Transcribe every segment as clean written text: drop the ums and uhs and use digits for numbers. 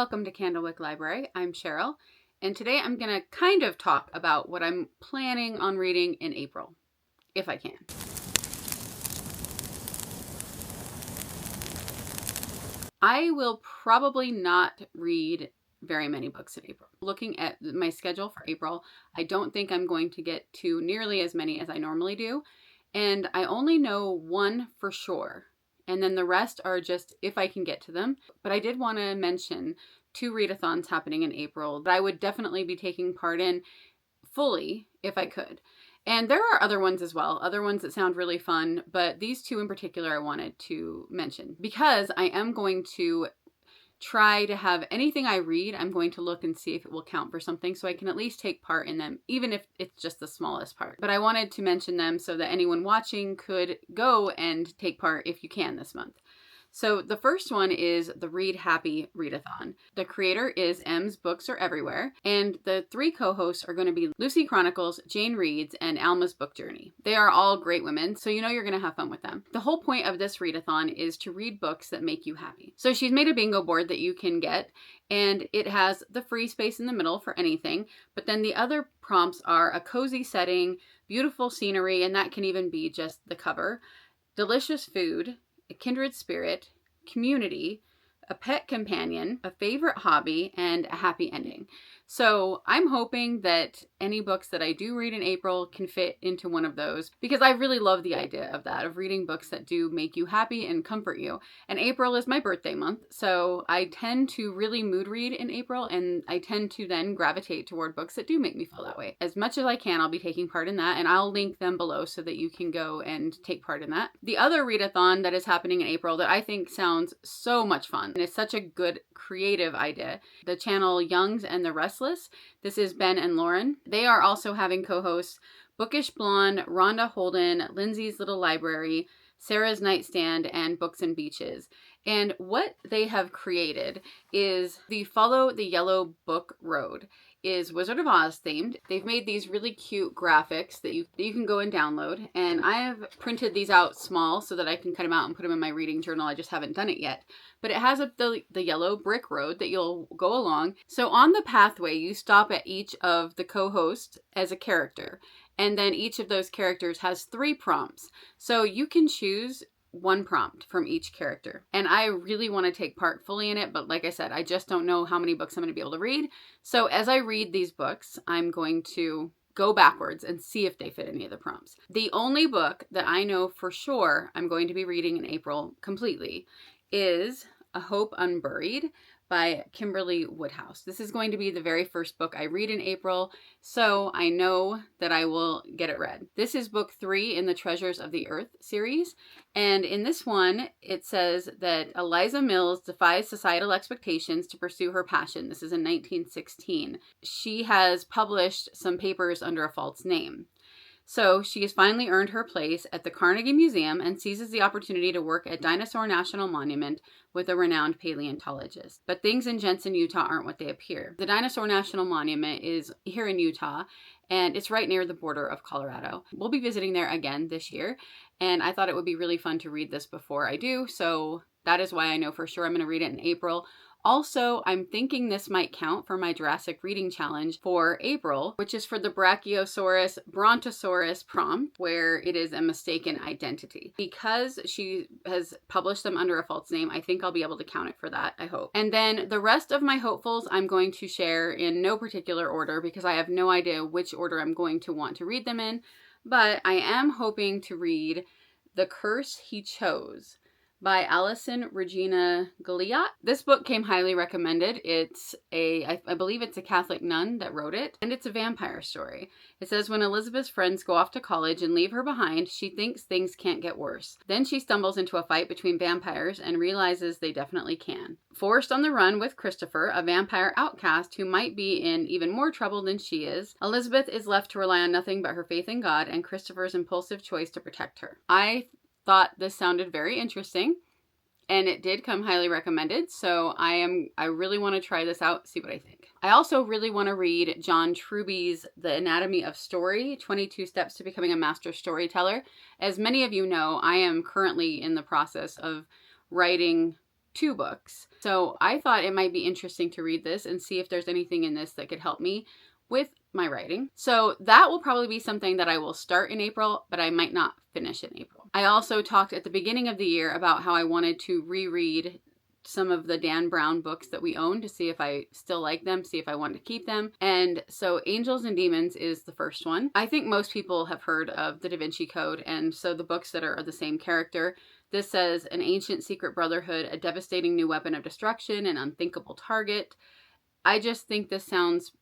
Welcome to Candlewick Library. I'm Cheryl, and today I'm going to kind of talk about what I'm planning on reading in April, if I can. I will probably not read very many books in April. Looking at my schedule for April, I don't think I'm going to get to nearly as many as I normally do, and I only know one for sure. And then the rest are just if I can get to them. But I did want to mention 2 readathons happening in April that I would definitely be taking part in fully if I could. And there are other ones as well, other ones that sound really fun, but these 2 in particular I wanted to mention because I am going to try to have anything I read, I'm going to look and see if it will count for something so I can at least take part in them, even if it's just the smallest part. But I wanted to mention them so that anyone watching could go and take part if you can this month. So the first one is the Read Happy Readathon. The creator is M's Books Are Everywhere, and the 3 co-hosts are going to be Lucy Chronicles, Jane Reads, and Alma's Book Journey. They are all great women, so you know you're going to have fun with them. The whole point of this readathon is to read books that make you happy. So she's made a bingo board that you can get, and it has the free space in the middle for anything, but then the other prompts are a cozy setting, beautiful scenery, and that can even be just the cover, delicious food, a kindred spirit, community, a pet companion, a favorite hobby, and a happy ending. So I'm hoping that any books that I do read in April can fit into one of those because I really love the idea of that, of reading books that do make you happy and comfort you. And April is my birthday month, so I tend to really mood read in April, and I tend to then gravitate toward books that do make me feel that way. As much as I can, I'll be taking part in that, and I'll link them below so that you can go and take part in that. The other readathon that is happening in April that I think sounds so much fun, and it's such a good creative idea, the channel Youngs and the Restless. This is Ben and Lauren. They are also having co-hosts Bookish Blonde, Rhonda Holden, Lindsay's Little Library, Sarah's Nightstand, and Books and Beaches. And what they have created is the Follow the Yellow Book Road is Wizard of Oz themed. They've made these really cute graphics that you can go and download. And I have printed these out small so that I can cut them out and put them in my reading journal. I just haven't done it yet. But it has the yellow brick road that you'll go along. So on the pathway, you stop at each of the co-hosts as a character. And then each of those characters has 3 prompts. So you can choose 1 prompt from each character. And I really want to take part fully in it, but like I said, I just don't know how many books I'm going to be able to read. So as I read these books, I'm going to go backwards and see if they fit any of the prompts. The only book that I know for sure I'm going to be reading in April completely is A Hope Unburied by Kimberly Woodhouse. This is going to be the very first book I read in April, so I know that I will get it read. This is book 3 in the Treasures of the Earth series, and in this one, it says that Eliza Mills defies societal expectations to pursue her passion. This is in 1916. She has published some papers under a false name. So she has finally earned her place at the Carnegie Museum and seizes the opportunity to work at Dinosaur National Monument with a renowned paleontologist. But things in Jensen, Utah aren't what they appear. The Dinosaur National Monument is here in Utah, and it's right near the border of Colorado. We'll be visiting there again this year, and I thought it would be really fun to read this before I do, so that is why I know for sure I'm going to read it in April. Also, I'm thinking this might count for my Jurassic Reading Challenge for April, which is for the Brachiosaurus Brontosaurus prompt, where it is a mistaken identity. Because she has published them under a false name, I think I'll be able to count it for that, I hope. And then the rest of my hopefuls I'm going to share in no particular order because I have no idea which order I'm going to want to read them in, but I am hoping to read The Curse He Chose by Alison Regina Gilliatt. This book came highly recommended. I believe it's a Catholic nun that wrote it, and it's a vampire story. It says when Elizabeth's friends go off to college and leave her behind, she thinks things can't get worse. Then she stumbles into a fight between vampires and realizes they definitely can. Forced on the run with Christopher, a vampire outcast who might be in even more trouble than she is, Elizabeth is left to rely on nothing but her faith in God and Christopher's impulsive choice to protect her. I thought this sounded very interesting, and it did come highly recommended, so I really want to try this out, see what I think. I also really want to read John Truby's The Anatomy of Story, 22 Steps to Becoming a Master Storyteller. As many of you know, I am currently in the process of writing 2 books. So I thought it might be interesting to read this and see if there's anything in this that could help me with my writing. So that will probably be something that I will start in April, but I might not finish in April. I also talked at the beginning of the year about how I wanted to reread some of the Dan Brown books that we own to see if I still like them, see if I want to keep them. And so Angels and Demons is the first one. I think most people have heard of the Da Vinci Code, and so the books that are the same character. This says an ancient secret brotherhood, a devastating new weapon of destruction, an unthinkable target. I just think this sounds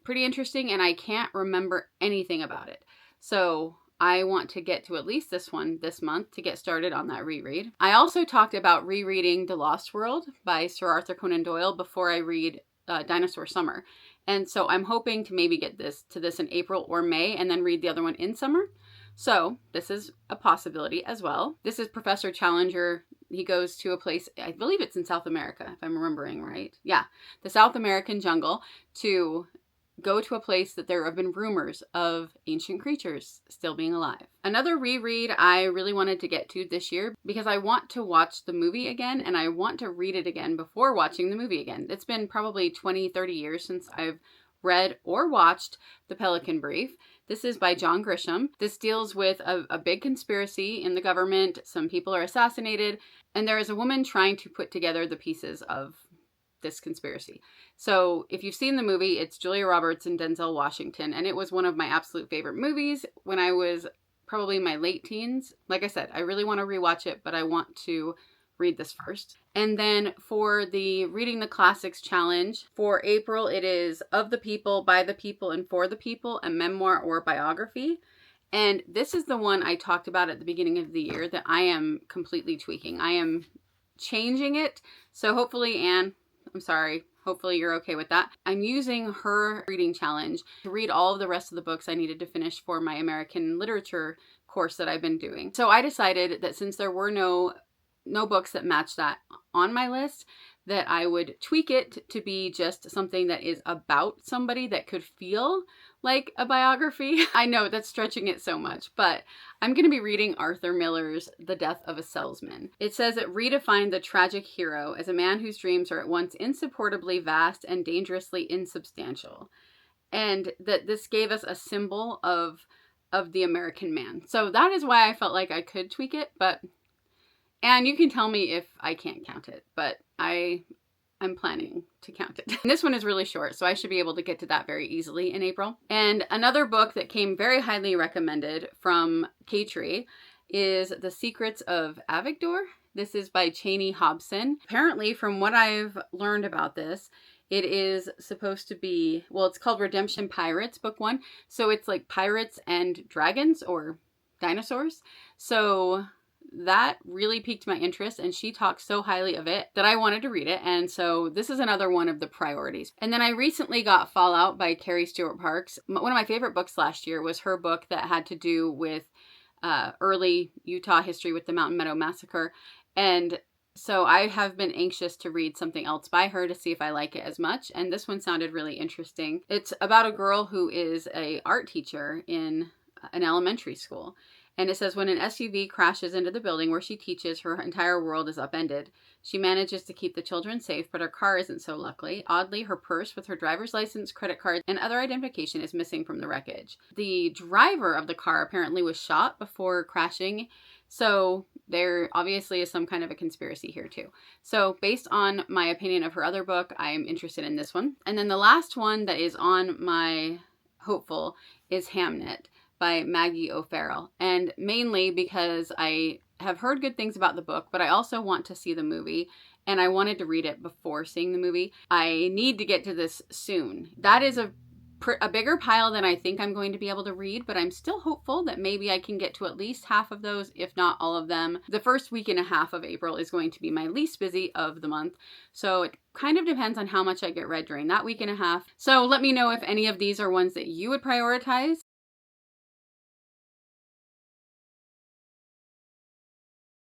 pretty interesting, and I can't remember anything about it. So I want to get to at least this one this month to get started on that reread. I also talked about rereading The Lost World by Sir Arthur Conan Doyle before I read Dinosaur Summer. And so I'm hoping to maybe get this in April or May and then read the other one in summer. So this is a possibility as well. This is Professor Challenger. He goes to a place, I believe it's in South America, if I'm remembering right. Yeah, the South American jungle, to go to a place that there have been rumors of ancient creatures still being alive. Another reread I really wanted to get to this year because I want to watch the movie again and I want to read it again before watching the movie again. It's been probably 20, 30 years since I've read or watched The Pelican Brief. This is by John Grisham. This deals with a big conspiracy in the government. Some people are assassinated, and there is a woman trying to put together the pieces of this conspiracy. So if you've seen the movie, it's Julia Roberts and Denzel Washington, and it was one of my absolute favorite movies when I was probably in my late teens. Like I said, I really want to rewatch it, but I want to read this first. And then for the Reading the Classics Challenge, for April, it is Of the People, By the People, and For the People, a memoir or biography. And this is the one I talked about at the beginning of the year that I am completely tweaking. I am changing it. So hopefully, Anne, I'm sorry, hopefully you're okay with that. I'm using her reading challenge to read all of the rest of the books I needed to finish for my American literature course that I've been doing. So I decided that since there were no books that match that on my list, that I would tweak it to be just something that is about somebody that could feel like a biography. I know that's stretching it so much, but I'm going to be reading Arthur Miller's The Death of a Salesman. It says that Reada defined the tragic hero as a man whose dreams are at once insupportably vast and dangerously insubstantial. And that this gave us a symbol of the American man. So that is why I felt like I could tweak it, and you can tell me if I can't count it, but I'm planning to count it. And this one is really short, so I should be able to get to that very easily in April. And another book that came very highly recommended from K-Tree is The Secrets of Avigdor. This is by Cheney Hobson. Apparently, from what I've learned about this, it is supposed to be, well, it's called Redemption Pirates, book 1. So it's like pirates and dragons or dinosaurs. So that really piqued my interest, and she talked so highly of it that I wanted to read it, and so this is another one of the priorities. And then I recently got Fallout by Carrie Stewart Parks. One of my favorite books last year was her book that had to do with early Utah history with the Mountain Meadow Massacre, and so I have been anxious to read something else by her to see if I like it as much, and this one sounded really interesting. It's about a girl who is an art teacher in an elementary school. And it says, when an SUV crashes into the building where she teaches, her entire world is upended. She manages to keep the children safe, but her car isn't so lucky. Oddly, her purse with her driver's license, credit card, and other identification is missing from the wreckage. The driver of the car apparently was shot before crashing, so there obviously is some kind of a conspiracy here too. So based on my opinion of her other book, I am interested in this one. And then the last one that is on my hopeful is Hamnet by Maggie O'Farrell, and mainly because I have heard good things about the book, but I also want to see the movie, and I wanted to read it before seeing the movie. I need to get to this soon. That is a bigger pile than I think I'm going to be able to read, but I'm still hopeful that maybe I can get to at least half of those, if not all of them. The first week and a half of April is going to be my least busy of the month, so it kind of depends on how much I get read during that week and a half. So let me know if any of these are ones that you would prioritize.